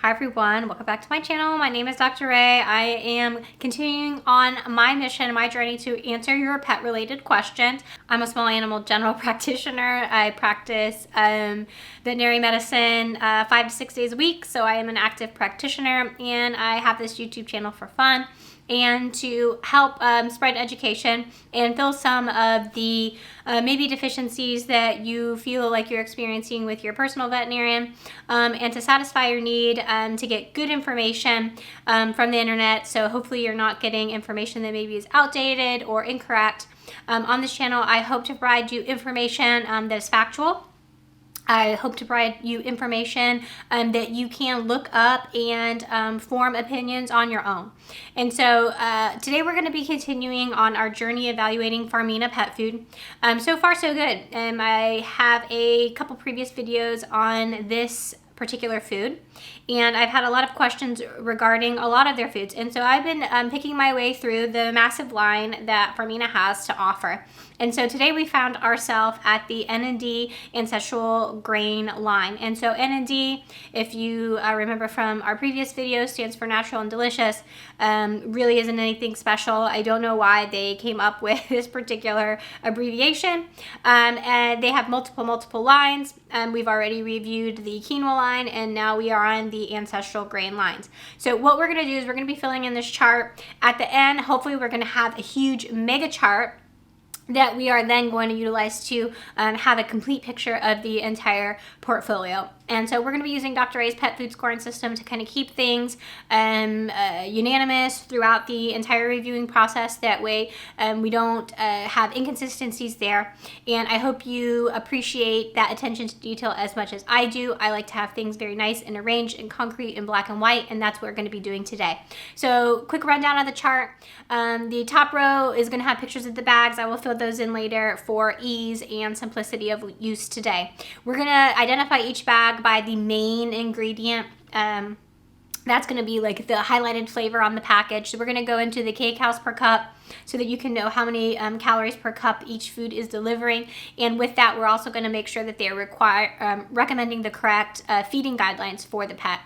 Hi everyone, welcome back to my channel. My name is Doctorate. I am continuing on my mission, my journey to answer your pet related questions. I'm a small animal general practitioner. I practice veterinary medicine 5 to 6 days a week, so I am an active practitioner, and I have this YouTube channel for fun and to help spread education and fill some of the maybe deficiencies that you feel like you're experiencing with your personal veterinarian, and to satisfy your need to get good information from the internet. So hopefully you're not getting information that maybe is outdated or incorrect. On this channel, I hope to provide you information that is factual. I hope to provide you information that you can look up and form opinions on your own. And so today we're going to be continuing on our journey evaluating Farmina pet food. So far so good. I have a couple previous videos on this particular food, and I've had a lot of questions regarding a lot of their foods, and so I've been picking my way through the massive line that Farmina has to offer. And so today we found ourselves at the N&D Ancestral Grain line. And so N&D, if you remember from our previous video, stands for Natural and Delicious. Really isn't anything special. I don't know why they came up with this particular abbreviation. And they have multiple lines. We've already reviewed the quinoa line, and now we are on the ancestral grain lines. So what we're going to do is we're going to be filling in this chart. At the end, hopefully we're going to have a huge mega chart that we are then going to utilize to have a complete picture of the entire portfolio. And so we're going to be using Dr. A's pet food scoring system to kind of keep things unanimous throughout the entire reviewing process. That way we don't have inconsistencies there. And I hope you appreciate that attention to detail as much as I do. I like to have things very nice and arranged and concrete and black and white, and that's what we're going to be doing today. So quick rundown of the chart. The top row is going to have pictures of the bags. I will fill those in later for ease and simplicity of use today. We're going to identify each bag by the main ingredient. That's going to be like the highlighted flavor on the package. So we're going to go into the kcal per cup so that you can know how many calories per cup each food is delivering. And with that, we're also going to make sure that they're recommending the correct feeding guidelines for the pet.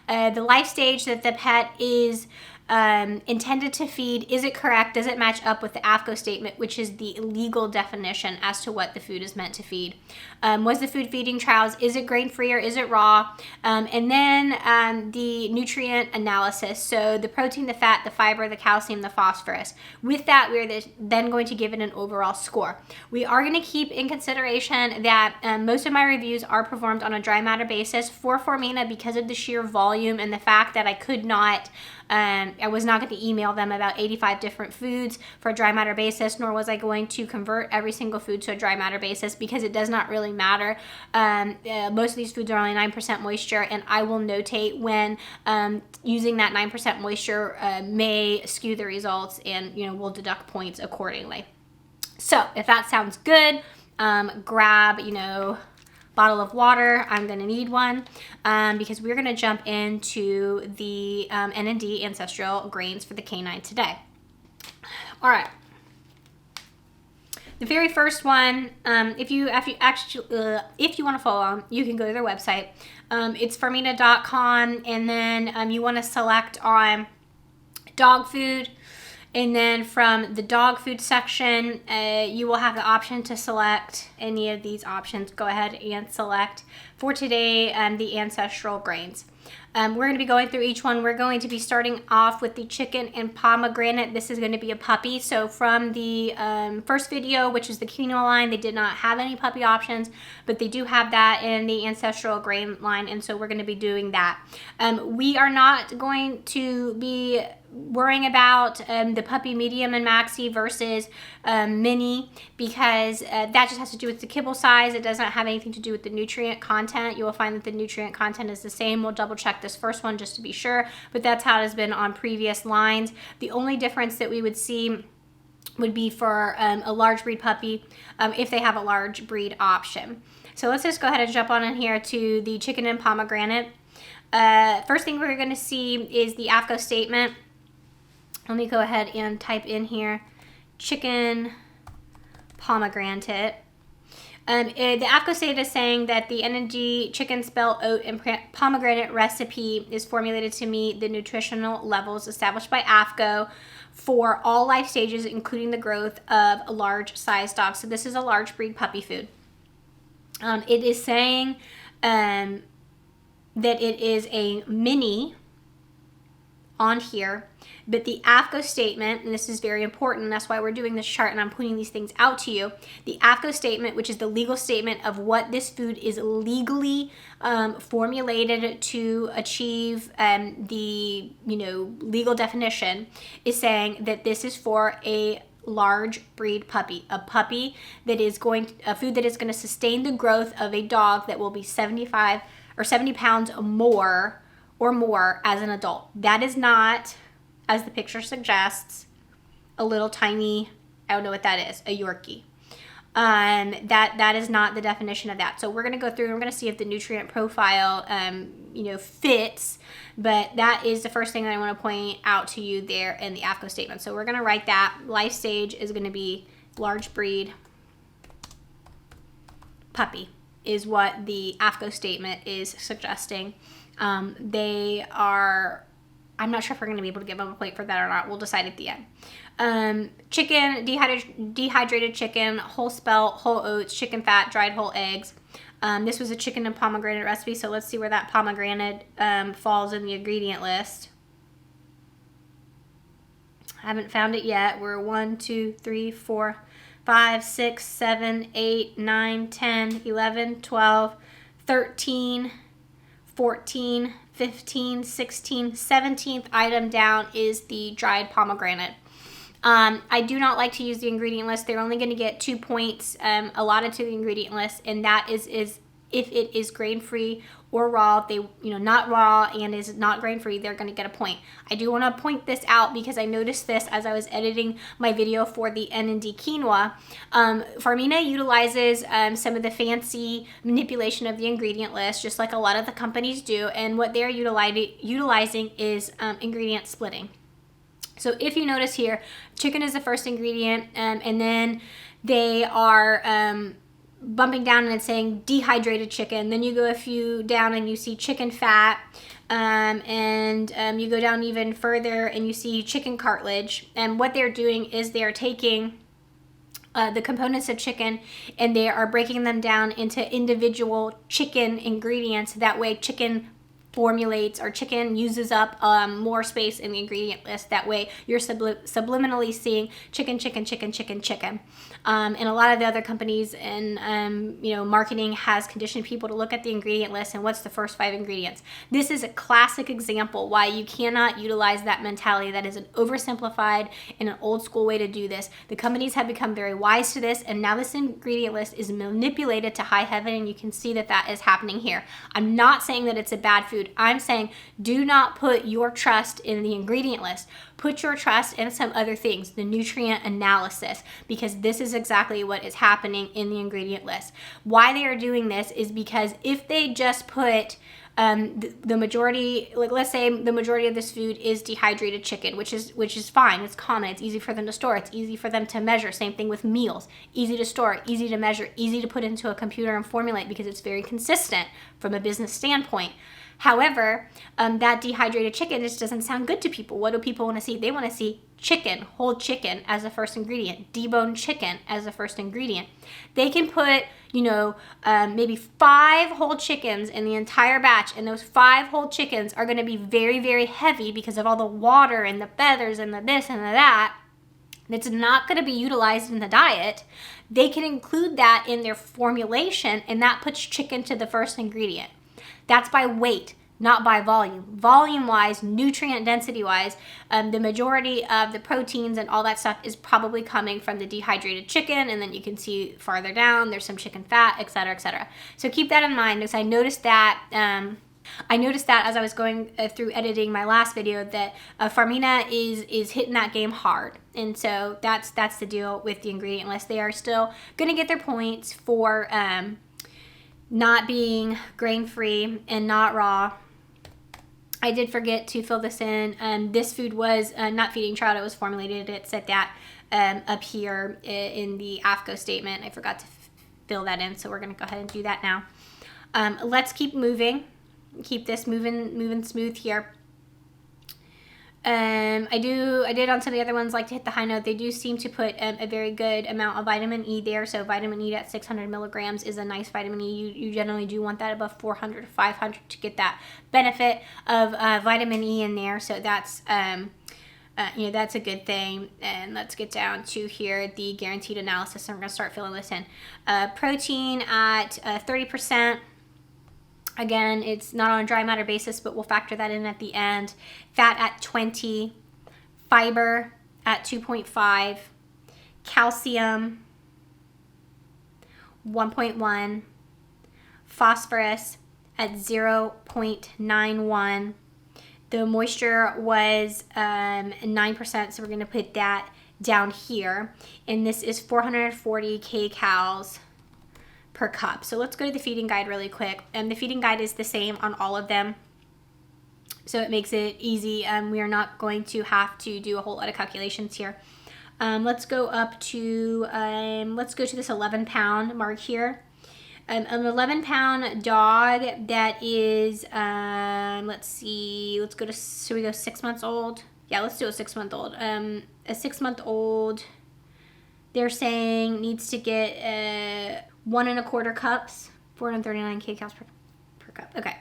The life stage that the pet is intended to feed, is it correct? Does it match up with the AFCO statement, which is the legal definition as to what the food is meant to feed? Was the food feeding trials, is it grain-free or is it raw? And then the nutrient analysis, so the protein, the fat, the fiber, the calcium, the phosphorus. With that, we're then going to give it an overall score. We are going to keep in consideration that most of my reviews are performed on a dry matter basis for Farmina because of the sheer volume and the fact that I could not I was not going to email them about 85 different foods for a dry matter basis, nor was I going to convert every single food to a dry matter basis because it does not really matter. Most of these foods are only 9% moisture, and I will notate when using that 9% moisture may skew the results, and we'll deduct points accordingly. So if that sounds good, grab bottle of water. I'm going to need one because we're going to jump into the N&D Ancestral Grains for the canine today. All right. The very first one, if you want to follow on, you can go to their website. It's farmina.com, and then you want to select on dog food. And then from the dog food section, you will have the option to select any of these options. Go ahead and select for today the ancestral grains. We're going to be going through each one. We're going to be starting off with the chicken and pomegranate. This is going to be a puppy. So from the first video, which is the quinoa line, they did not have any puppy options, but they do have that in the ancestral grain line, and so we're going to be doing that. We are not going to be worrying about the puppy medium and maxi versus mini because that just has to do with the kibble size. It does not have anything to do with the nutrient content. You will find that the nutrient content is the same. We'll double check this first one just to be sure, but that's how it has been on previous lines. The only difference that we would see would be for a large breed puppy if they have a large breed option. So let's just go ahead and jump on in here to the chicken and pomegranate. First thing we're going to see is the AFCO statement. Let me go ahead and type in here chicken pomegranate. The AFCO state is saying that the energy chicken spelt oat and pomegranate recipe is formulated to meet the nutritional levels established by AFCO for all life stages, including the growth of a large size dog. So this is a large breed puppy food. It is saying that it is a mini on here, but the AFCO statement, and this is very important, that's why we're doing this chart and I'm pointing these things out to you. The AFCO statement, which is the legal statement of what this food is legally formulated to achieve the legal definition, is saying that this is for a large breed puppy, a food that is going to sustain the growth of a dog that will be 75 or 70 pounds or more as an adult. That is not, as the picture suggests, a little tiny, I don't know what that is, a Yorkie. That is not the definition of that. So we're going to go through and we're going to see if the nutrient profile fits, but that is the first thing that I want to point out to you there in the AFCO statement. So we're going to write that. Life stage is going to be large breed puppy is what the AFCO statement is suggesting. They are, I'm not sure if we're going to be able to give them a point for that or not. We'll decide at the end. Chicken, dehydrated chicken, whole spelt, whole oats, chicken fat, dried whole eggs. This was a chicken and pomegranate recipe, so let's see where that pomegranate falls in the ingredient list. I haven't found it yet. We're 1, 2, 3, 4, 5, 6, 7, 8, 9, 10, 11, 12, 13, 14, 15, 16, 17th item down is the dried pomegranate. I do not like to use the ingredient list. They're only going to get 2 points allotted to the ingredient list, and that is if it is grain-free or raw. If they, not raw and is not grain-free, they're going to get a point. I do want to point this out because I noticed this as I was editing my video for the N&D quinoa. Farmina utilizes some of the fancy manipulation of the ingredient list, just like a lot of the companies do, and what they're utilizing is ingredient splitting. So if you notice here, chicken is the first ingredient, and then they are bumping down and it's saying dehydrated chicken. Then you go a few down and you see chicken fat, and you go down even further and you see chicken cartilage. And what they're doing is they are taking the components of chicken and they are breaking them down into individual chicken ingredients. That way chicken formulates, or chicken uses up more space in the ingredient list. That way you're subliminally seeing chicken, chicken, chicken, chicken, chicken. And a lot of the other companies and marketing has conditioned people to look at the ingredient list and what's the first 5 ingredients. This is a classic example why you cannot utilize that mentality. That is an oversimplified and an old school way to do this. The companies have become very wise to this, and now this ingredient list is manipulated to high heaven, and you can see that that is happening here. I'm not saying that it's a bad food. I'm saying do not put your trust in the ingredient list. Put your trust in some other things, the nutrient analysis, because this is exactly what is happening in the ingredient list. Why they are doing this is because if they just put the majority, like let's say the majority of this food is dehydrated chicken, which is fine, it's common, it's easy for them to store, it's easy for them to measure. Same thing with meals, easy to store, easy to measure, easy to put into a computer and formulate because it's very consistent from a business standpoint. However, that dehydrated chicken just doesn't sound good to people. What do people want to see? They want to see chicken, whole chicken as the first ingredient, deboned chicken as the first ingredient. They can put, maybe 5 whole chickens in the entire batch, and those 5 whole chickens are going to be very, very heavy because of all the water and the feathers and the this and the that. That's not going to be utilized in the diet. They can include that in their formulation, and that puts chicken to the first ingredient. That's by weight, not by volume. Volume-wise, nutrient density-wise, the majority of the proteins and all that stuff is probably coming from the dehydrated chicken, and then you can see farther down, there's some chicken fat, et cetera, et cetera. So keep that in mind, because I noticed that as I was going through editing my last video that Farmina is hitting that game hard. And so that's the deal with the ingredient list. They are still going to get their points for not being grain-free and not raw. I did forget to fill this in. This food was not feeding trout. It was formulated. It said that up here in the AFCO statement. I forgot to fill that in. So we're going to go ahead and do that now. Let's keep moving. Keep this moving smooth here. I did on some of the other ones like to hit the high note. They do seem to put a very good amount of vitamin E there. So vitamin E at 600 milligrams is a nice vitamin E. You generally do want that above 400 to 500 to get that benefit of vitamin E in there. So that's that's a good thing. And let's get down to here the guaranteed analysis. So I'm going to start filling this in. Protein at 30%. Again, it's not on a dry matter basis, but we'll factor that in at the end. Fat at 20, fiber at 2.5, calcium 1.1, phosphorus at 0.91. The moisture was 9%, so we're going to put that down here. And this is 440 kcals per cup. So let's go to the feeding guide really quick. The feeding guide is the same on all of them, so it makes it easy. We are not going to have to do a whole lot of calculations here. Let's go up to this 11-pound mark here. An 11-pound dog that is let's see, should we go 6 months old? Yeah, let's do a 6-month-old. A 6-month-old, they're saying needs to get 1 1/4 cups, 439 kcals per cup. Okay.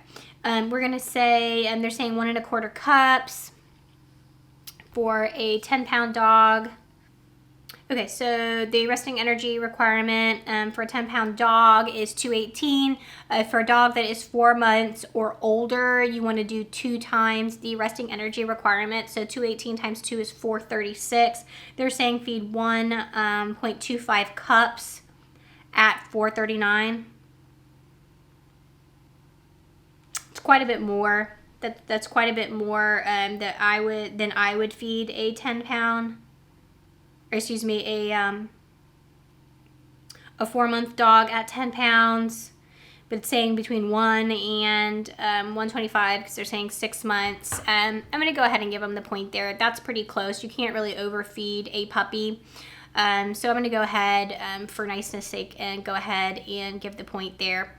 We're going to say, they're saying 1 1/4 cups for a 10-pound dog. Okay, so the resting energy requirement for a 10-pound dog is 218. For a dog that is 4 months or older, you want to do 2 times the resting energy requirement. So 218 times 2 is 436. They're saying feed 1.25 cups at 439. It's quite a bit more. That's quite a bit more than I would feed a 10-pound, or excuse me, a 4-month dog at 10 pounds. But it's saying between 1 and 125 because they're saying 6 months. I'm going to go ahead and give them the point there. That's pretty close. You can't really overfeed a puppy. So I'm going to go ahead for niceness sake and go ahead and give the point there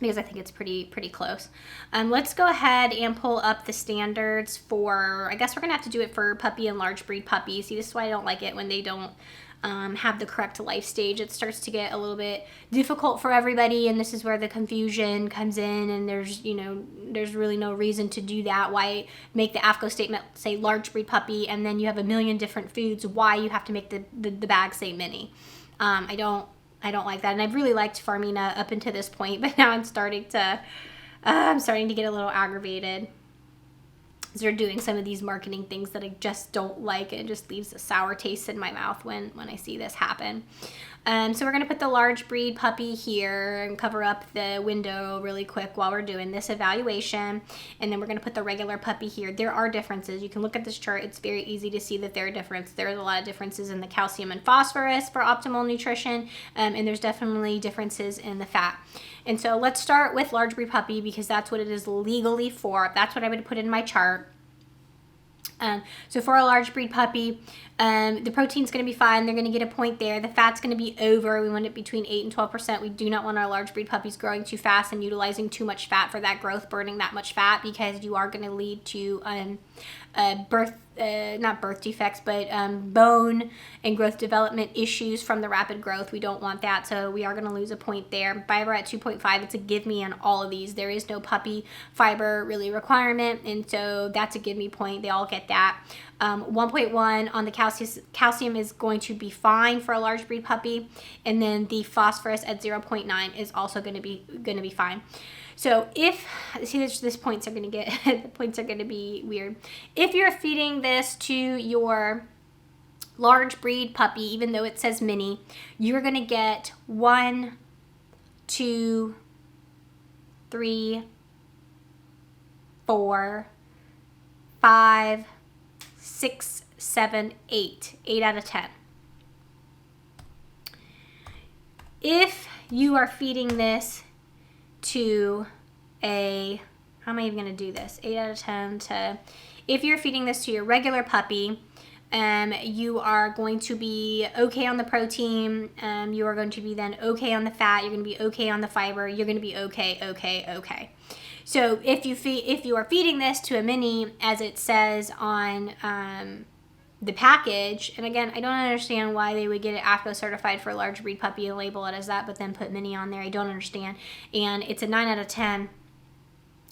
because I think it's pretty close. Let's go ahead and pull up the standards for, I guess we're going to have to do it for puppy and large breed puppies. See, this is why I don't like it when they don't have the correct life stage. It starts to get a little bit difficult for everybody, and this is where the confusion comes in, and there's really no reason to do that. Why make the AAFCO statement say large breed puppy and then you have a million different foods? Why you have to make the bag say mini? I don't like that, and I've really liked Farmina up until this point, but now I'm starting to get a little aggravated. They're doing some of these marketing things that I just don't like. It just leaves a sour taste in my mouth when I see this happen. So we're going to put the large breed puppy here and cover up the window really quick while we're doing this evaluation. And then we're going to put the regular puppy here. There are differences. You can look at this chart. It's very easy to see that there are differences. There's a lot of differences in the calcium and phosphorus for optimal nutrition. And there's definitely differences in the fat. And so let's start with large breed puppy because that's what it is legally for. That's what I would put in my chart. So for a large breed puppy, the protein's going to be fine. They're going to get a point there. The fat's going to be over. We want it between 8 and 12%. We do not want our large breed puppies growing too fast and utilizing too much fat for that growth, burning that much fat, because you are going to lead to not birth defects, but bone and growth development issues from the rapid growth. We don't want that, so we are going to lose a point there. Fiber at 2.5, it's a give me on all of these. There is no puppy fiber really requirement, and so that's a give me point. They all get that. 1.1 on the calcium is going to be fine for a large breed puppy, and then the phosphorus at 0.9 is also going to be fine. So if, see, this points are going to get, the points are going to be weird. If you're feeding this to your large breed puppy, even though it says mini, you're going to get 1, 2, 3, 4, 5, 6, 7, 8. 8 out of 10. If you are feeding this to a, how am I even going to do this? 8 out of 10 to, if you're feeding this to your regular puppy, You are going to be okay on the protein. You are going to be then okay on the fat. You're going to be okay on the fiber. You're going to be okay. So if you are feeding this to a mini, as it says on the package, and again, I don't understand why they would get it AFCO certified for a large breed puppy and label it as that, but then put mini on there. I don't understand. And it's a 9 out of 10.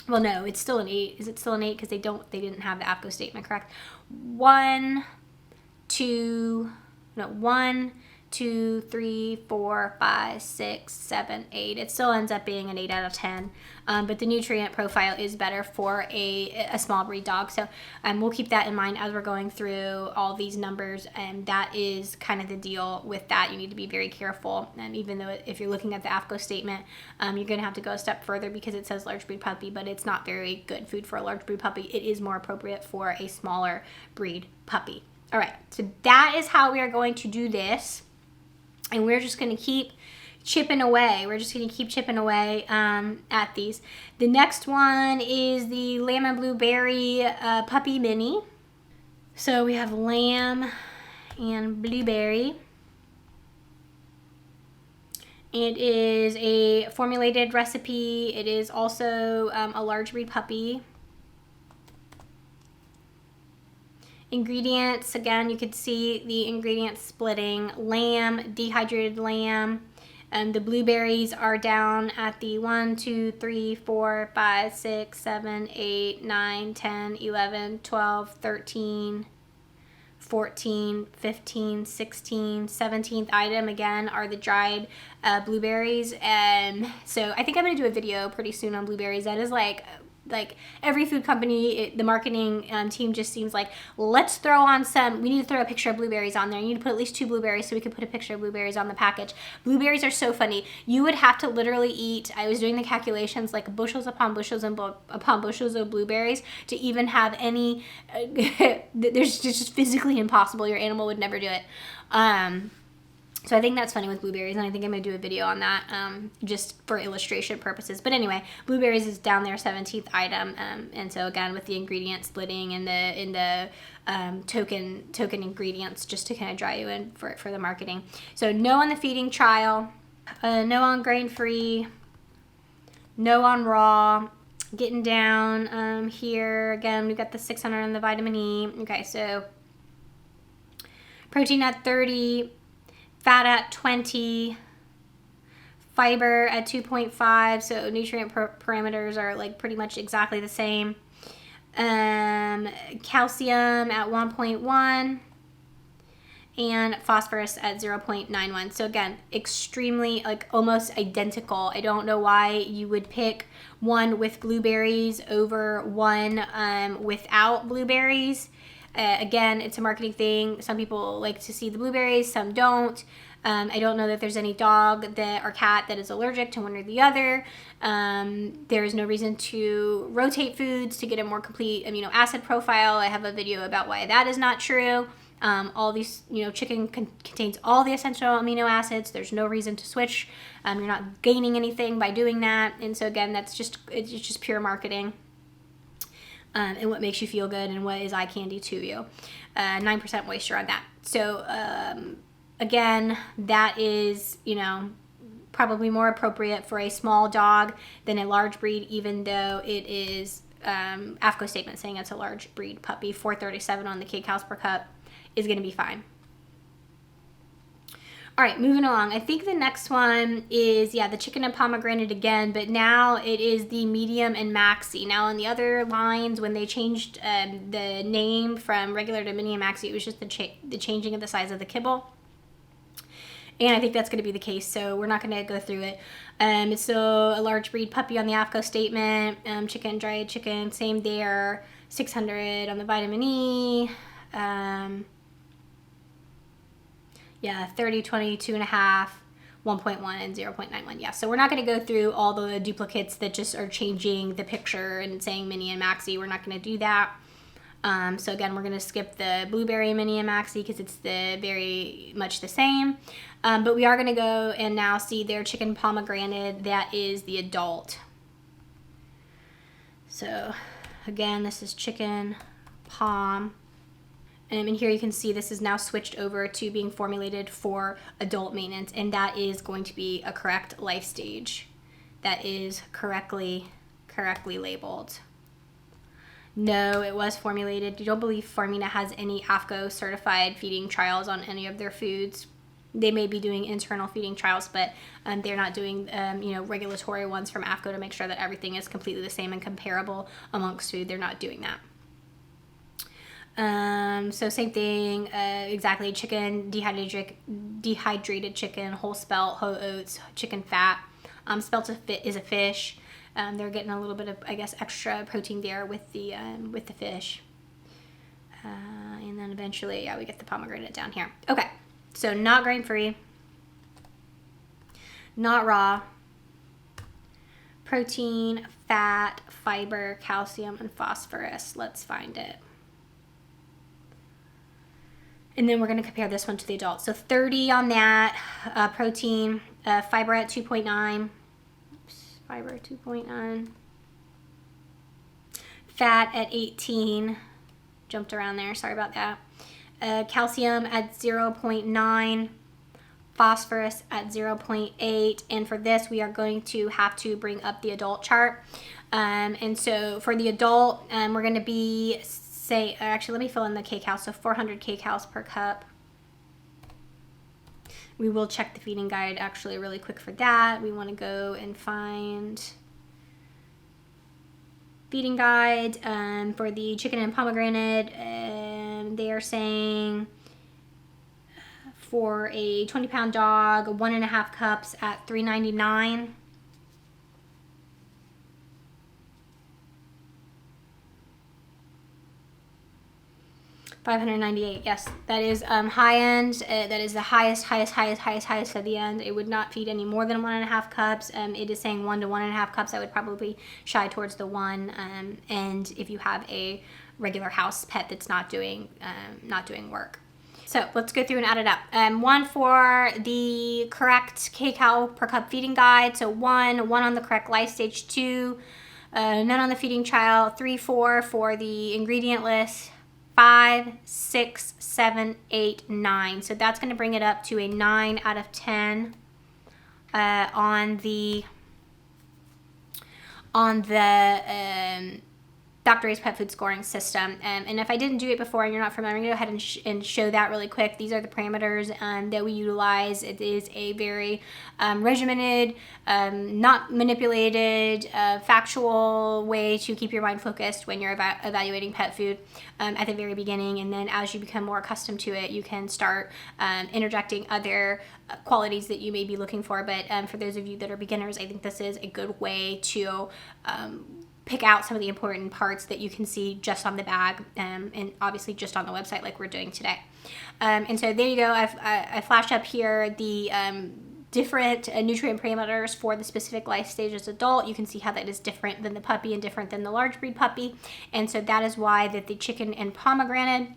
Well, no, it's still an 8. Is it still an 8? Because they didn't have the AFCO statement correct. 1, 2, 3, 4, 5, 6, 7, 8. It still ends up being an 8 out of 10. But the nutrient profile is better for a small breed dog. So we'll keep that in mind as we're going through all these numbers. And that is kind of the deal with that. You need to be very careful. And even though if you're looking at the AFCO statement, you're going to have to go a step further because it says large breed puppy, but it's not very good food for a large breed puppy. It is more appropriate for a smaller breed puppy. All right, so that is how we are going to do this. And we're just going to keep chipping away. We're just going to keep chipping away at these. The next one is the Lamb and Blueberry Puppy Mini. So we have Lamb and Blueberry. It is a formulated recipe. It is also a large breed puppy. Ingredients, again, you could see the ingredients splitting. Lamb, dehydrated lamb. The blueberries are down at the 1, 2, 3, 4, 5, 6, 7, 8, 9, 10, 11, 12, 13, 14, 15, 16, 17th item, again, are the dried blueberries. So I think I'm going to do a video pretty soon on blueberries. That is like every food company, the marketing team just seems like, let's throw on some, we need to throw a picture of blueberries on there. You need to put at least 2 blueberries so we could put a picture of blueberries on the package. Blueberries are so funny. You would have to literally eat, I was doing the calculations, like bushels upon bushels and upon bushels of blueberries to even have any, there's just physically impossible. Your animal would never do it. So I think that's funny with blueberries, and I think I'm going to do a video on that just for illustration purposes. But anyway, blueberries is down there, 17th item. And so again, with the ingredient splitting and the token ingredients, just to kind of draw you in for the marketing. So no on the feeding trial, no on grain-free, no on raw. Getting down here, again, we've got the 600 on the vitamin E. Okay, so protein at 30, fat at 20, fiber at 2.5, so nutrient parameters are like pretty much exactly the same. Calcium at 1.1 and phosphorus at 0.91. So again, extremely, like almost identical. I don't know why you would pick one with blueberries over one without blueberries. Again, it's a marketing thing. Some people like to see the blueberries, some don't. I don't know that there's any dog or cat that is allergic to one or the other. There is no reason to rotate foods to get a more complete amino acid profile. I have a video about why that is not true. All these, chicken contains all the essential amino acids. There's no reason to switch. You're not gaining anything by doing that. And so again, it's just pure marketing. And what makes you feel good and what is eye candy to you. 9% moisture on that. So again, that is, probably more appropriate for a small dog than a large breed, even though it is AFCO statement saying it's a large breed puppy. 437 on the kcal per cup is going to be fine. All right, moving along. I think the next one is, the chicken and pomegranate again, but now it is the medium and maxi. Now on the other lines, when they changed the name from regular to mini and maxi, it was just the changing of the size of the kibble. And I think that's going to be the case, so we're not going to go through it. It's still a large breed puppy on the AFCO statement. Chicken, dried chicken, same there. 600 on the vitamin E. 30, 20, 2.5, 1.1, and 0.91. Yeah, so we're not going to go through all the duplicates that just are changing the picture and saying mini and maxi. We're not going to do that. So again, we're going to skip the blueberry mini and maxi because it's very much the same. But we are going to go and now see their chicken pomegranate. That is the adult. So again, this is chicken pom. And here you can see this is now switched over to being formulated for adult maintenance, and that is going to be a correct life stage. That is correctly labeled. No, it was formulated. You don't believe Farmina has any AFCO certified feeding trials on any of their foods. They may be doing internal feeding trials, but they're not doing regulatory ones from AFCO to make sure that everything is completely the same and comparable amongst food. They're not doing that. So same thing, exactly. Chicken, dehydrated chicken, whole spelt, whole oats, chicken fat. Spelt is a fish. They're getting a little bit of, I guess, extra protein there with the fish. And then eventually, yeah, we get the pomegranate down here. Okay, so not grain-free, not raw, protein, fat, fiber, calcium, and phosphorus. Let's find it. And then we're going to compare this one to the adult. So 30 on that, protein, fiber at 2.9. Fiber 2.9, fat at 18, jumped around there, sorry about that. Calcium at 0.9, phosphorus at 0.8, and for this we are going to have to bring up the adult chart. And so for the adult, we're going to be, actually let me fill in the kcal, so 400 kcals per cup. We will check the feeding guide actually really quick for that. We want to go and find feeding guide for the chicken and pomegranate. They are saying for a 20-pound dog, 1.5 cups at $3.99. $598, yes, that is high end. That is the highest at the end. It would not feed any more than 1.5 cups. It is saying 1 to 1.5 cups. I would probably shy towards the 1. And if you have a regular house pet that's not doing work. So let's go through and add it up. 1 for the correct kcal per cup feeding guide. So 1 on the correct life stage. 2, none on the feeding trial. 3, 4 for the ingredient list. 5, 6, 7, 8, 9. So that's going to bring it up to a 9 out of 10 on the Doctorate's pet food scoring system. And if I didn't do it before and you're not familiar, I'm going to go ahead and show that really quick. These are the parameters that we utilize. It is a very regimented, not manipulated, factual way to keep your mind focused when you're evaluating pet food at the very beginning. And then as you become more accustomed to it, you can start interjecting other qualities that you may be looking for. But for those of you that are beginners, I think this is a good way to pick out some of the important parts that you can see just on the bag and obviously just on the website like we're doing today. And so there you go. I flashed up here the different nutrient parameters for the specific life stage as adult. You can see how that is different than the puppy and different than the large breed puppy. And so that is why that the chicken and pomegranate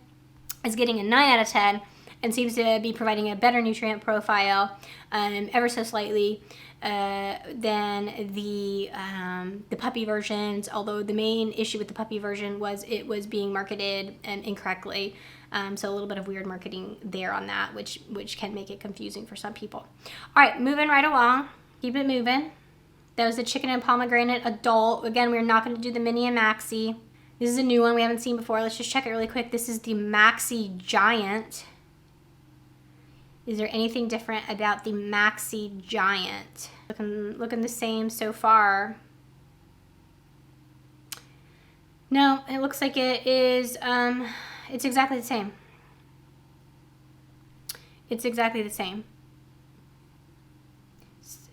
is getting a 9 out of 10 and seems to be providing a better nutrient profile ever so slightly than the puppy versions, although the main issue with the puppy version was it was being marketed incorrectly. So a little bit of weird marketing there on that, which can make it confusing for some people. All right, moving right along. Keep it moving. That was the chicken and pomegranate adult. Again, we're not going to do the mini and maxi. This is a new one we haven't seen before. Let's just check it really quick. This is the Maxi Giant. Is there anything different about the Maxi Giant? Looking the same so far. No, it looks like it is, it's exactly the same. It's exactly the same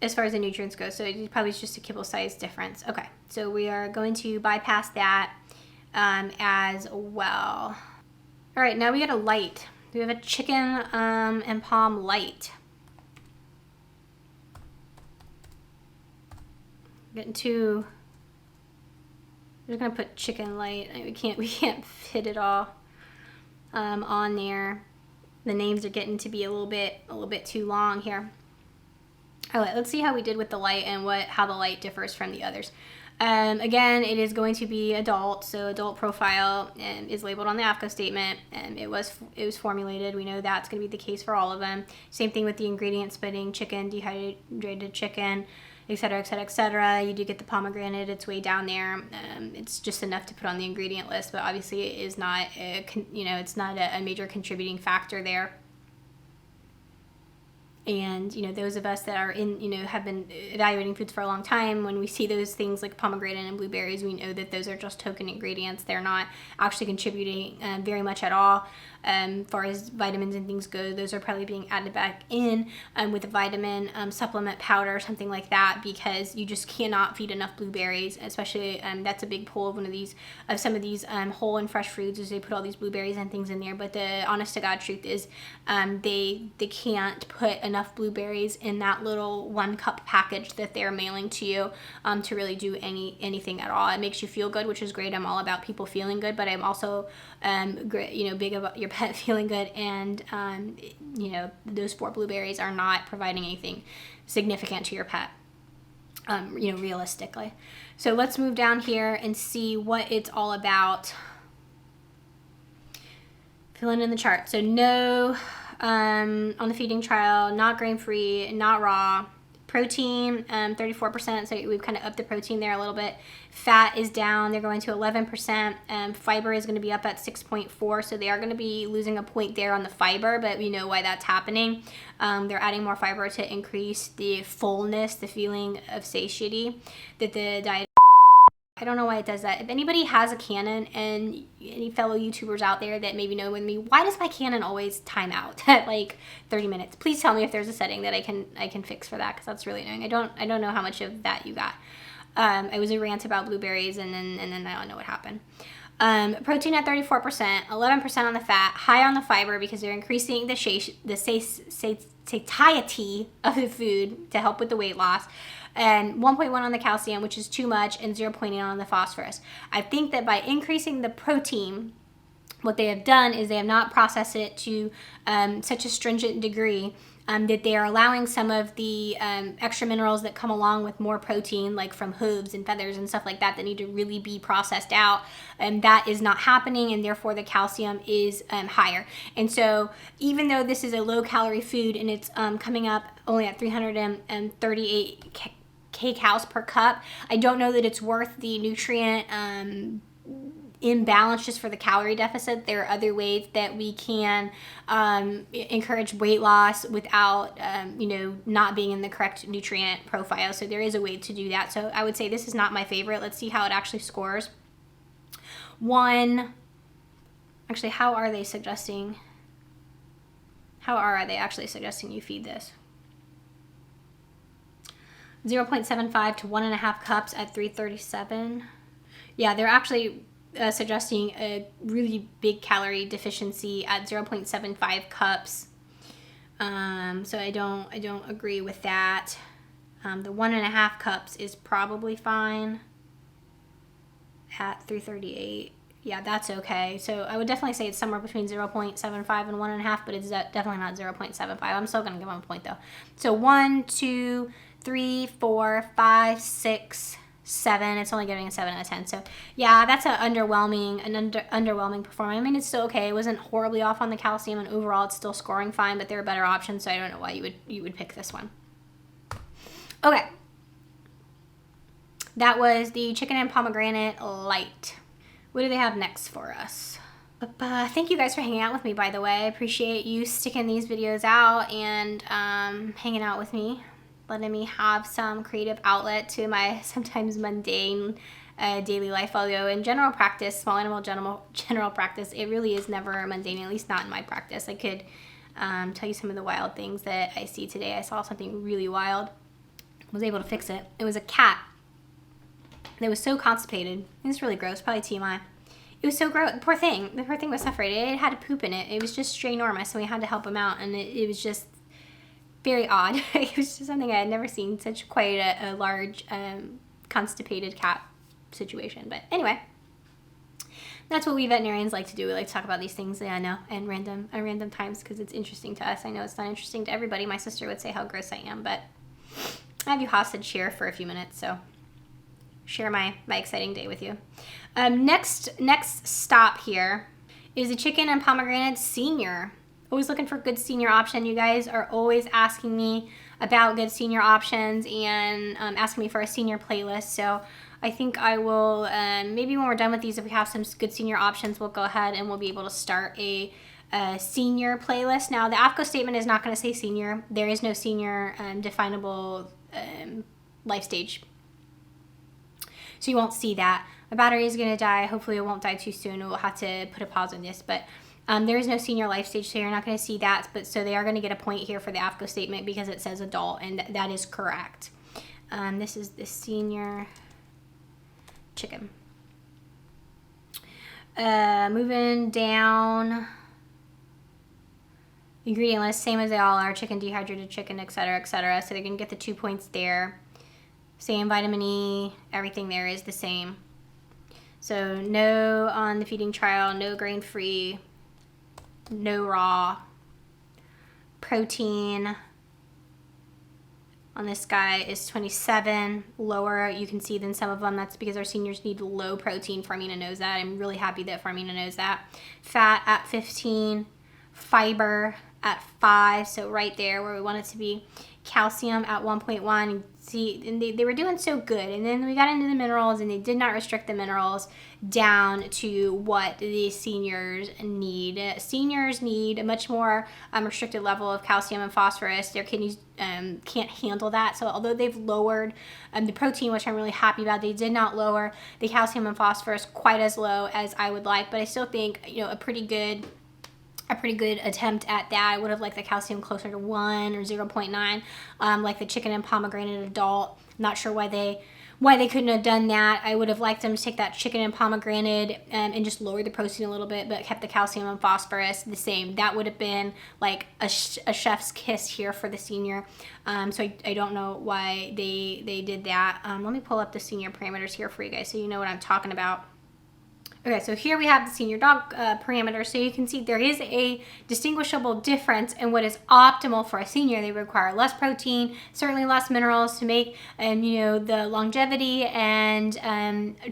as far as the nutrients go. So it probably is just a kibble size difference. Okay, so we are going to bypass that as well. All right, now we got a light. We have a chicken and palm light. Getting too. We're just gonna put chicken light. We can't fit it all on there. The names are getting to be a little bit too long here. All right, let's see how we did with the light and how the light differs from the others. Again, it is going to be adult, so adult profile is labeled on the AFCO statement. It was formulated. We know that's going to be the case for all of them. Same thing with the ingredients: pudding, chicken, dehydrated chicken, etc., etc., etc. You do get the pomegranate; it's way down there. It's just enough to put on the ingredient list, but obviously it is not, it's not a major contributing factor there. And, those of us that are have been evaluating foods for a long time, when we see those things like pomegranate and blueberries, we know that those are just token ingredients. They're not actually contributing very much at all. Far as vitamins and things go, those are probably being added back in with a vitamin supplement powder or something like that, because you just cannot feed enough blueberries. Especially that's a big pull of some of these whole and fresh foods, is they put all these blueberries and things in there. But the honest to God truth is they can't put enough blueberries in that little 1 cup package that they're mailing to you to really do anything at all. It makes you feel good, which is great. I'm all about people feeling good, but I'm also big about your pet feeling good, and those 4 blueberries are not providing anything significant to your pet, realistically. So let's move down here and see what it's all about. Filling in the chart. So no on the feeding trial, not grain-free, not raw. Protein, 34%, so we've kind of upped the protein there a little bit. Fat is down, they're going to 11%. Fiber is going to be up at 6.4, so they are going to be losing a point there on the fiber, but we know why that's happening. They're adding more fiber to increase the fullness, the feeling of satiety that the diet. I don't know why it does that. If anybody has a Canon, and any fellow YouTubers out there that maybe know with me, why does my Canon always time out at like 30 minutes? Please tell me if there's a setting that I can fix for that, because that's really annoying. I don't know how much of that you got. It was a rant about blueberries, and then I don't know what happened. Protein at 34%, 11% on the fat, high on the fiber, because they're increasing the satiety of the food to help with the weight loss. And 1.1 on the calcium, which is too much, and 0.8 on the phosphorus. I think that by increasing the protein, what they have done is they have not processed it to such a stringent degree that they are allowing some of the extra minerals that come along with more protein, like from hooves and feathers and stuff like that need to really be processed out. And that is not happening, and therefore the calcium is higher. And so even though this is a low-calorie food, and it's coming up only at 338 kcals per cup, I don't know that it's worth the nutrient imbalance just for the calorie deficit. There are other ways that we can encourage weight loss without not being in the correct nutrient profile. So there is a way to do that. So I would say this is not my favorite. Let's see how it actually scores. Actually, how are they actually suggesting you feed this? 0.75 to 1.5 cups at 337. Yeah, they're actually suggesting a really big calorie deficiency at 0.75 cups. So I don't agree with that. The 1.5 cups is probably fine at 338. Yeah, that's okay. So I would definitely say it's somewhere between 0.75 and 1.5, but it's definitely not 0.75. I'm still going to give them a point though. So 1, 2, 3, 4, 5, 6, 7. It's only giving a 7 out of 10. So yeah, that's an underwhelming performance. I mean, it's still okay. It wasn't horribly off on the calcium, and overall it's still scoring fine, but there are better options, so I don't know why you would pick this one. Okay. That was the chicken and pomegranate light. What do they have next for us? Thank you guys for hanging out with me, by the way. I appreciate you sticking these videos out and hanging out with me, letting me have some creative outlet to my sometimes mundane daily life. Although in general practice, small animal general practice, it really is never mundane, at least not in my practice. I could tell you some of the wild things that I see today. I saw something really wild. Was able to fix it. It was a cat that was so constipated. It's really gross, probably TMI. It was so gross. The poor thing was suffering. It had to poop in it. It was just ginormous, so we had to help him out, and it was just very odd. It was just something I had never seen, such quite a large constipated cat situation. But anyway, that's what we veterinarians like to do. We like to talk about these things, I know, and random times, because it's interesting to us. I know it's not interesting to everybody. My sister would say how gross I am, but I have you hostage here for a few minutes, so share my exciting day with you. Next stop here is the chicken and pomegranate senior. Always looking for good senior option. You guys are always asking me about good senior options and asking me for a senior playlist. So I think I will, maybe when we're done with these, if we have some good senior options, we'll go ahead and we'll be able to start a senior playlist. Now, the AFCO statement is not going to say senior. There is no senior definable life stage. So you won't see that. My battery is going to die. Hopefully it won't die too soon. We'll have to put a pause on this, but there is no senior life stage, so you're not going to see that. But so they are going to get a point here for the AFCO statement because it says adult, and that is correct. This is the senior chicken. Moving down, ingredient list, same as they all are: chicken, dehydrated chicken, etc., etc. So they're going to get the 2 points there. Same vitamin E, everything there is the same. So no on the feeding trial, no grain-free, no raw. Protein on this guy is 27, lower you can see than some of them. That's because our seniors need low protein. Farmina knows that. I'm really happy that Farmina knows that. Fat at 15, fiber at 5, so right there where we want it to be. Calcium at 1.1. See, and they were doing so good, and then we got into the minerals, and they did not restrict the minerals down to what the seniors need. Seniors need a much more restricted level of calcium and phosphorus. Their kidneys can't handle that. So although they've lowered the protein, which I'm really happy about, they did not lower the calcium and phosphorus quite as low as I would like. But I still think, you know, a pretty good attempt at that. I would have liked the calcium closer to 1 or 0.9, like the chicken and pomegranate adult. I'm not sure why they couldn't have done that. I would have liked them to take that chicken and pomegranate and just lower the protein a little bit, but kept the calcium and phosphorus the same. That would have been like a chef's kiss here for the senior. So I don't know why they did that. Let me pull up the senior parameters here for you guys so you know what I'm talking about. Okay, so here we have the senior dog parameter. So you can see there is a distinguishable difference in what is optimal for a senior. They require less protein, certainly less minerals to make the longevity and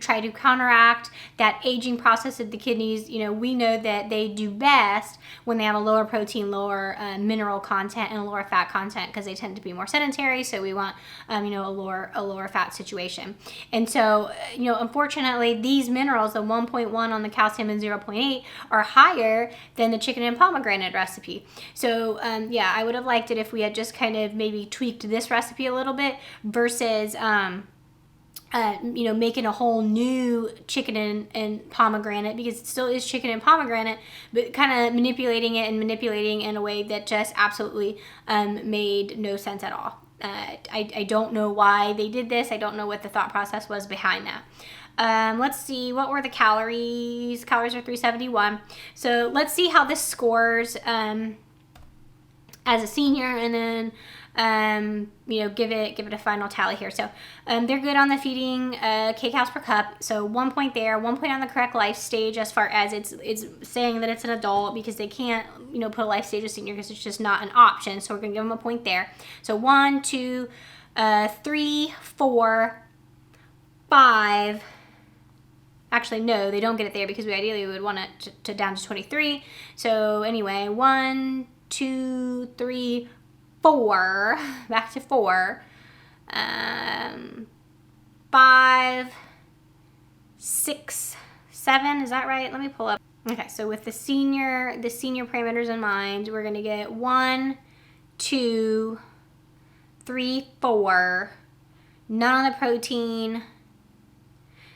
try to counteract that aging process of the kidneys. You know, we know that they do best when they have a lower protein, lower mineral content, and a lower fat content because they tend to be more sedentary. So we want a lower fat situation. And so unfortunately, these minerals, the 1.1 on the calcium and 0.8 are higher than the chicken and pomegranate recipe. So yeah, I would have liked it if we had just kind of maybe tweaked this recipe a little bit versus making a whole new chicken and pomegranate, because it still is chicken and pomegranate, but kind of manipulating in a way that just absolutely made no sense at all. I don't know why they did this. I don't know what the thought process was behind that. Let's see, what were the calories? Calories are 371. So let's see how this scores as a senior, and then give it a final tally here. So they're good on the feeding kcal per cup. So 1 point there, 1 point on the correct life stage as far as it's saying that it's an adult, because they can't put a life stage of senior because it's just not an option. So we're gonna give them a point there. So 1, 2, 3, 4, 5. Actually, no, they don't get it there because we ideally would want it to down to 23. So anyway, 1, 2, 3, 4, back to 4, 5, 6, 7, is that right? Let me pull up. Okay, so with the senior parameters in mind, we're gonna get 1, 2, 3, 4, none on the protein.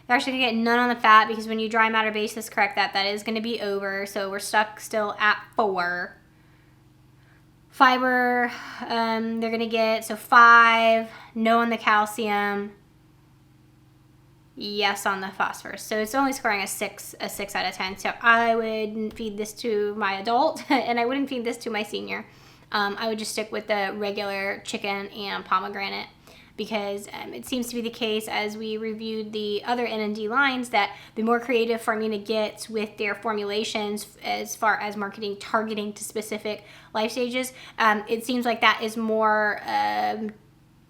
They're actually gonna get none on the fat, because when you dry matter basis correct that is gonna be over. So we're stuck still at 4. Fiber, they're gonna get 5, no on the calcium, yes on the phosphorus. So it's only scoring a 6 out of 10. So I wouldn't feed this to my adult and I wouldn't feed this to my senior. I would just stick with the regular chicken and pomegranate, because it seems to be the case, as we reviewed the other N&D lines, that the more creative Farmina gets with their formulations as far as targeting to specific life stages, it seems like that is more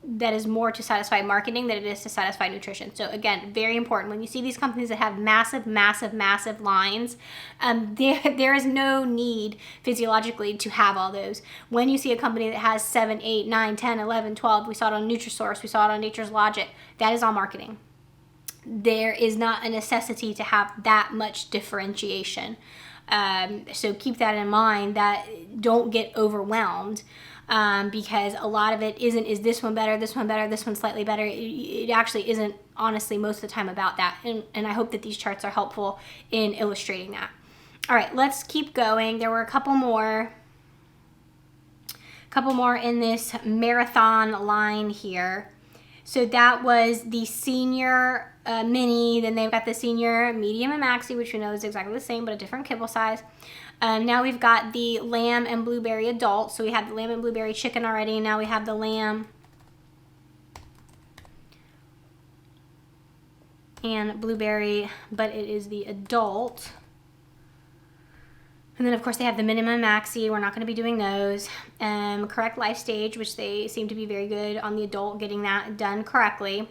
that is more to satisfy marketing than it is to satisfy nutrition. So again, very important. When you see these companies that have massive, massive, massive lines, there is no need physiologically to have all those. When you see a company that has 7, 8, 9, 10, 11, 12, we saw it on Nutrisource, we saw it on Nature's Logic, that is all marketing. There is not a necessity to have that much differentiation. So keep that in mind, that don't get overwhelmed. Because a lot of it isn't, is this one better, this one better, this one slightly better. It actually isn't, honestly, most of the time about that. And I hope that these charts are helpful in illustrating that. All right, let's keep going. There were a couple more in this marathon line here. So that was the senior mini. Then they've got the senior medium and maxi, which we know is exactly the same, but a different kibble size. Now we've got the lamb and blueberry adult. So we have the lamb and blueberry chicken already. Now we have the lamb and blueberry, but it is the adult. And then of course they have the minimum maxi. We're not going to be doing those. Correct life stage, which they seem to be very good on the adult, getting that done correctly.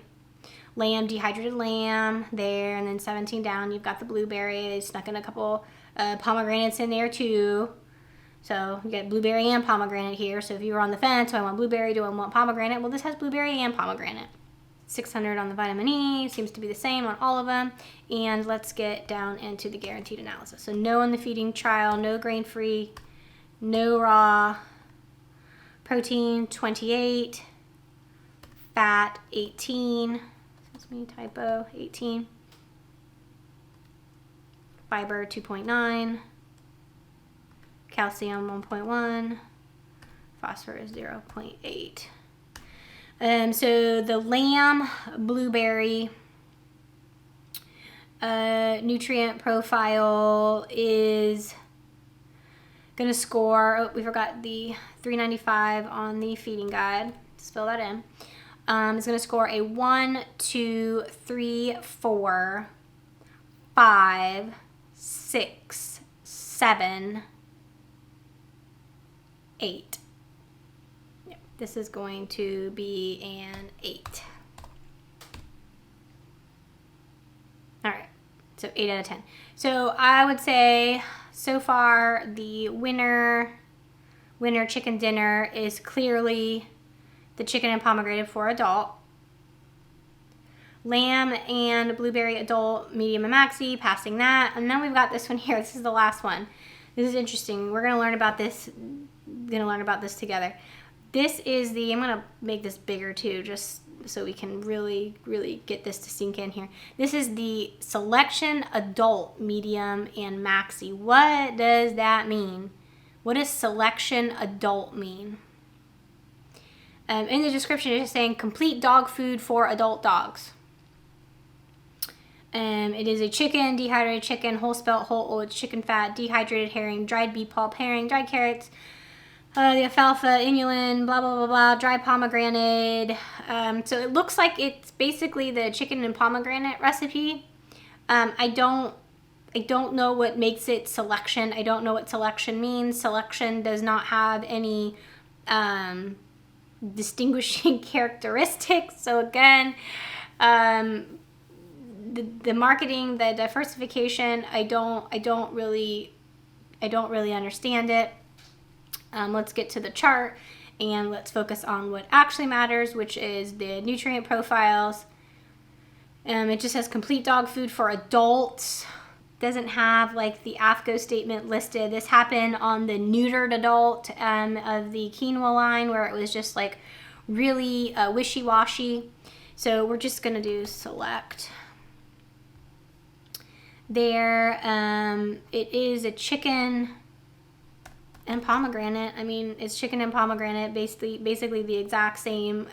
Lamb, dehydrated lamb there, and then 17 down, you've got the blueberry. They snuck in a couple pomegranates in there too. So you get blueberry and pomegranate here. So if you were on the fence, do I want blueberry, do I want pomegranate? Well, this has blueberry and pomegranate. 600 on the vitamin E, seems to be the same on all of them. And let's get down into the guaranteed analysis. So no on the feeding trial, no grain-free, no raw, protein 28, fat 18, that's me typo, 18, fiber 2.9, calcium 1.1, phosphorus 0.8. So the lamb blueberry nutrient profile is going to score, oh, we forgot the 395 on the feeding guide. Just fill that in. It's going to score a 1, 2, 3, 4, 5, 6, 7, 8. Yep, this is going to be an 8. All right, so 8 out of 10. So I would say so far the winner chicken dinner is clearly the chicken and pomegranate for adult. Lamb and blueberry adult, medium and maxi, passing that. And then we've got this one here. This is the last one. This is interesting. We're going to learn about this. Together. This is the, I'm going to make this bigger too, just so we can really, really get this to sink in here. This is the selection adult, medium, and maxi. What does that mean? What does selection adult mean? In the description, it's just saying complete dog food for adult dogs. It is a chicken, dehydrated chicken, whole spelt, whole oats, chicken fat, dehydrated herring, dried beet pulp, herring, dried carrots, the alfalfa, inulin, blah, blah, blah, blah, dried pomegranate. So it looks like it's basically the chicken and pomegranate recipe. I don't know what makes it selection. I don't know what selection means. Selection does not have any distinguishing characteristics. So again, the marketing, the diversification, I don't really understand it. Let's get to the chart and let's focus on what actually matters, which is the nutrient profiles. It just says complete dog food for adults. Doesn't have like the AFCO statement listed. This happened on the neutered adult of the quinoa line, where it was just like really wishy-washy. So we're just gonna do select. There, it is a chicken and pomegranate. I mean, it's chicken and pomegranate, basically the exact same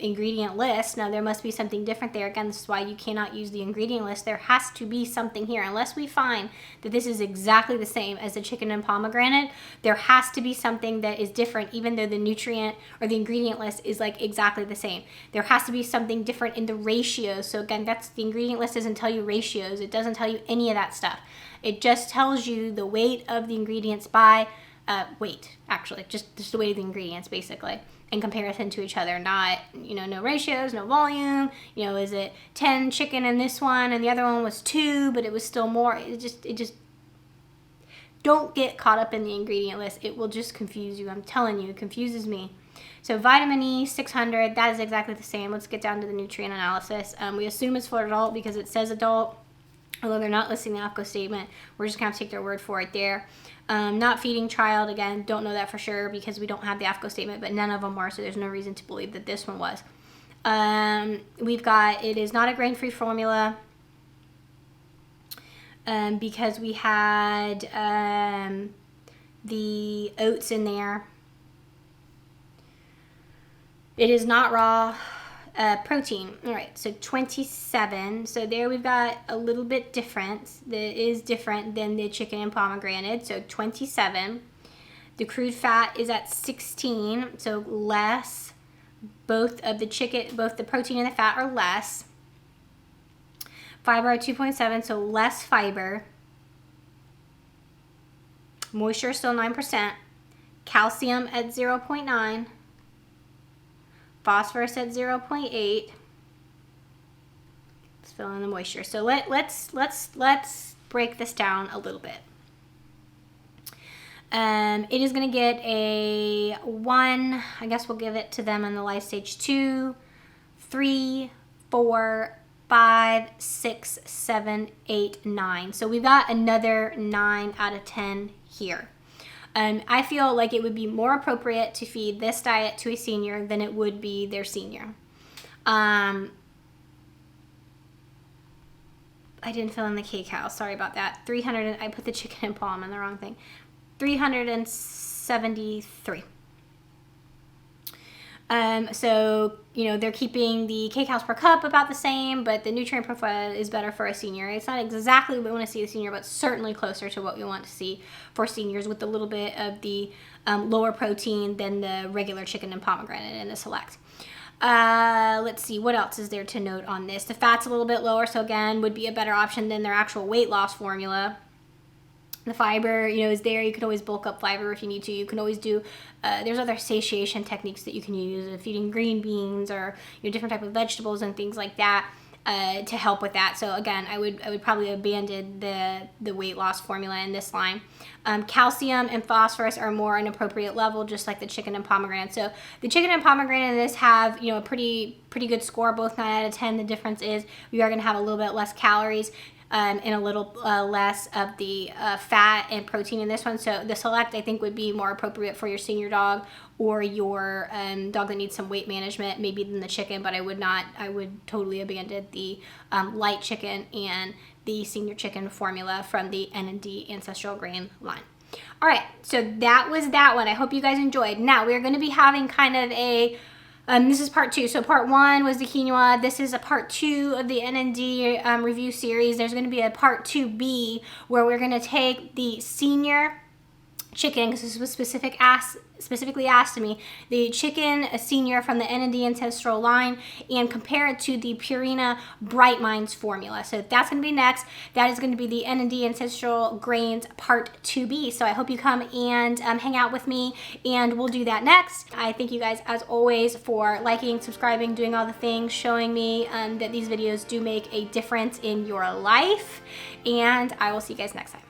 ingredient list. Now, there must be something different there. Again, this is why you cannot use the ingredient list. There has to be something here. Unless we find that this is exactly the same as the chicken and pomegranate, there has to be something that is different, even though the nutrient or the ingredient list is like exactly the same. There has to be something different in the ratios. So again, that's the ingredient list doesn't tell you ratios. It doesn't tell you any of that stuff. It just tells you the weight of the ingredients by weight, actually, just the weight of the ingredients, basically. in comparison to each other, not, you know, no ratios, no volume. You know, is it 10 chicken in this one and the other one was 2, but it was still more. It just don't get caught up in the ingredient list. It will just confuse you. I'm telling you, it confuses me. So vitamin E, 600, that is exactly the same. Let's get down to the nutrient analysis. We assume it's for adult because it says adult, although they're not listing the AFCO statement. We're just going to take their word for it there. Not feeding child, again, don't know that for sure because we don't have the AFCO statement, but none of them were, so there's no reason to believe that this one was. We've got, it is not a grain-free formula because we had the oats in there. It is not raw protein. All right, so 27. So there we've got a little bit different. That is different than the chicken and pomegranate. So 27. The crude fat is at 16, so less. Both of the chicken, both the protein and the fat are less. Fiber at 2.7, so less fiber. Moisture still 9%. Calcium at 0.9. Phosphorus at 0.8. Let's fill in the moisture. So let's break this down a little bit. It is going to get a 1. I guess we'll give it to them in the life stage 2, 3, 4, 5, 6, 7, 8, 9. So we've got another 9 out of 10 here. I feel like it would be more appropriate to feed this diet to a senior than it would be their senior. I didn't fill in the kcal. Sorry about that. 300. I put the chicken and palm in the wrong thing. 373. So, you know, they're keeping the kcals per cup about the same, but the nutrient profile is better for a senior. It's not exactly what we want to see a senior, but certainly closer to what we want to see for seniors with a little bit of the lower protein than the regular chicken and pomegranate in the select. Let's see, what else is there to note on this? The fat's a little bit lower, so again, would be a better option than their actual weight loss formula. The fiber, you know, is there. You can always bulk up fiber if you need to. You can always do, there's other satiation techniques that you can use, feeding green beans or, you know, different type of vegetables and things like that to help with that. So again, I would probably abandon the weight loss formula in this line. Calcium and phosphorus are more an appropriate level, just like the chicken and pomegranate. So the chicken and pomegranate in this have, you know, a pretty good score, both 9 out of 10. The difference is we are going to have a little bit less calories. And a little less of the fat and protein in this one. So the select, I think, would be more appropriate for your senior dog or your dog that needs some weight management, maybe than the chicken, but I would totally abandon the light chicken and the senior chicken formula from the N&D Ancestral Grain line. All right, so that was that one. I hope you guys enjoyed. Now we're going to be having kind of a this is part 2. So part 1 was the quinoa. This is a part 2 of the N&D review series. There's going to be a part 2B where we're going to take the senior chicken, because this was specifically asked to me, the chicken senior from the N&D Ancestral line, and compare it to the Purina Bright Minds formula. So that's going to be next. That is going to be the N&D Ancestral Grains part 2B. So I hope you come and hang out with me, and we'll do that next. I thank you guys, as always, for liking, subscribing, doing all the things, showing me that these videos do make a difference in your life, and I will see you guys next time.